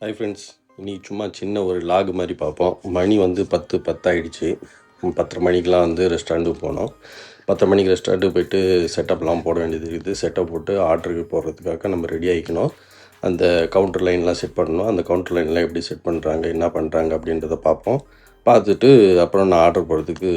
Hi friends, இன்னைக்கு சும்மா சின்ன ஒரு லாக் மாதிரி பார்ப்போம். மணி வந்து 10 ஆகிடுச்சு. 10:30 மணிக்கெலாம் வந்து ரெஸ்டாரண்ட்டுக்கு போனோம். 10 மணிக்கு ரெஸ்டாரண்ட்டுக்கு போய்ட்டு செட்டப்லாம் போட வேண்டியது இருக்குது. செட்டப் போட்டு ஆர்டருக்கு போடுறதுக்காக நம்ம ரெடி ஆகிக்கணும். அந்த கவுண்டர் லைன்லாம் செட் பண்ணணும். அந்த கவுண்டர் லைன்லாம் எப்படி செட் பண்ணுறாங்க, என்ன பண்ணுறாங்க அப்படின்றத பார்ப்போம். பார்த்துட்டு அப்புறம் நான் ஆர்டர் போடுறதுக்கு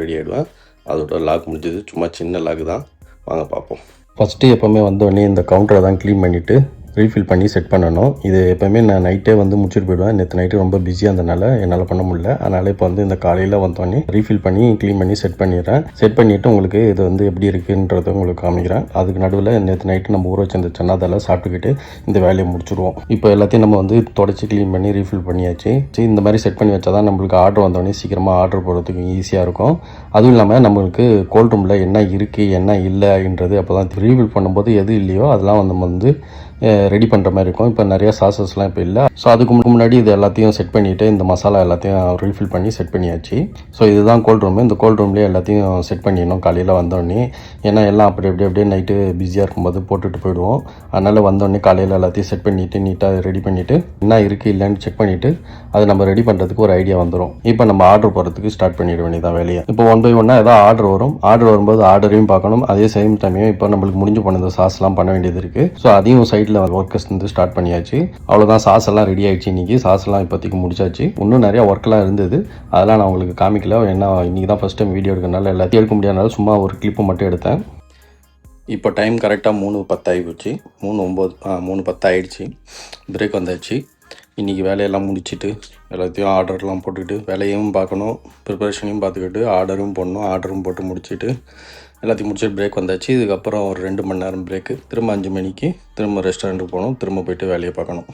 ரெடி ஆகிடுவேன். அதோட லாக் முடிஞ்சது. சும்மா சின்ன லாக் தான். வாங்க பார்ப்போம். ஃபஸ்ட்டு எப்போவுமே வந்தோடனே இந்த கவுண்டரை தான் க்ளீன் பண்ணிவிட்டு ரீஃபில் பண்ணி செட் பண்ணணும். இது எப்போவுமே நான் நைட்டே வந்து முடிச்சுட்டு போயிடுவேன். நேற்று நைட்டு ரொம்ப பிஸியாக இருந்தனால என்னால் பண்ண முடியல. அதனால் இப்போ வந்து இந்த காலையில் வந்தோடனே ரீஃபில் பண்ணி க்ளீன் பண்ணி செட் பண்ணிடுறேன். செட் பண்ணிவிட்டு உங்களுக்கு இது வந்து எப்படி இருக்குன்றதை உங்களுக்கு காமிக்கிறேன். அதுக்கு நடுவில் நேற்று நைட்டு நம்ம ஊற வச்சு அந்த சன்னாதெல்லாம் சாப்பிட்டுக்கிட்டு இந்த வேலையை முடிச்சுடுவோம். இப்போ எல்லாத்தையும் நம்ம வந்து தொடச்சி க்ளீன் பண்ணி ரீஃபில் பண்ணியாச்சு. இந்த மாதிரி செட் பண்ணி வச்சா தான் நம்மளுக்கு ஆர்டர் வந்தோடனே சீக்கிரமாக ஆர்டர் போடுறதுக்கு ஈஸியாக இருக்கும். அதுவும் இல்லாமல் நம்மளுக்கு கோல்ட் ரூமில் என்ன இருக்குது என்ன இல்லைன்றது அப்போ தான் ரீஃபில் பண்ணும்போது எது இல்லையோ அதெல்லாம் நம்ம வந்து ரெடி பண்ணுற மாதிரி இருக்கும். இப்போ நிறையா சாசஸ்லாம் இப்போ இல்லை. ஸோ அதுக்கு முன்னாடி இது எல்லாத்தையும் செட் பண்ணிவிட்டு இந்த மசாலா எல்லாத்தையும் ரீஃபில் பண்ணி செட் பண்ணியாச்சு. ஸோ இதுதான் கோல்ட் ரூமு. இந்த கோல்ட் ரூம்லேயே எல்லாத்தையும் செட் பண்ணிடணும் காலையில் வந்தோடனே. ஏன்னா எல்லாம் அப்படியே நைட்டு பிஸியாக இருக்கும்போது போட்டுட்டு போயிடுவோம். அதனால் வந்தோடனே காலையில் எல்லாத்தையும் செட் பண்ணிவிட்டு நீட்டாக ரெடி பண்ணிவிட்டு என்ன இருக்குது இல்லைன்னு செக் பண்ணிவிட்டு அதை நம்ம ரெடி பண்ணுறதுக்கு ஒரு ஐடியா வந்துடும். இப்போ நம்ம ஆர்டர் போடுறதுக்கு ஸ்டார்ட் பண்ணிட வேண்டியதான் வேலையை. இப்போ 1 by 1 ஏதாவது ஆர்டர் வரும். ஆர்டர் வரும்போது ஆர்டரையும் பார்க்கணும். அதே சேம் டைமையும் இப்போ நம்மளுக்கு முடிஞ்சு போன இந்த சாஸ்லாம் பண்ண வேண்டியது இருக்குது. ஸோ அதையும் சைடில் ஒர்க்கர்ஸ் வந்து ஸ்டார்ட் பண்ணியாச்சு. அவ்வளோதான், சாஸ் எல்லாம் ரெடி ஆகிடுச்சு. இன்றைக்கி சாஸ்லாம் இப்போதைக்கு முடிச்சாச்சு. இன்னும் நிறையா ஒர்க்லாம் இருந்தது. அதெல்லாம் நான் உங்களுக்கு காமிக்கல. ஏன்னா இன்றைக்கி தான் ஃபஸ்ட் டைம் வீடியோ எடுக்கிறனால எல்லாத்தையும் எடுக்க முடியாதனால சும்மா ஒரு கிளிப்பு மட்டும் எடுத்தேன். இப்போ டைம் கரெக்டாக 3:10 ஆகிடுச்சு. 3:10 ஆகிடுச்சு. பிரேக் வந்தாச்சு. இன்றைக்கி வேலையெல்லாம் முடிச்சுட்டு எல்லாத்தையும் ஆர்டர்லாம் போட்டுக்கிட்டு வேலையும் பார்க்கணும், ப்ரிப்பரேஷனையும் பார்த்துக்கிட்டு ஆர்டரும் போடணும். ஆர்டரும் போட்டு முடிச்சுட்டு எல்லாத்தையும் முடிச்சுட்டு பிரேக் வந்தாச்சு. இதுக்கப்புறம் ஒரு 2 மணி நேரம் பிரேக்கு. திரும்ப 5 மணிக்கு திரும்ப ரெஸ்டாரண்ட்டுக்கு போகணும். திரும்ப போய்ட்டு வேலையை பார்க்கணும்.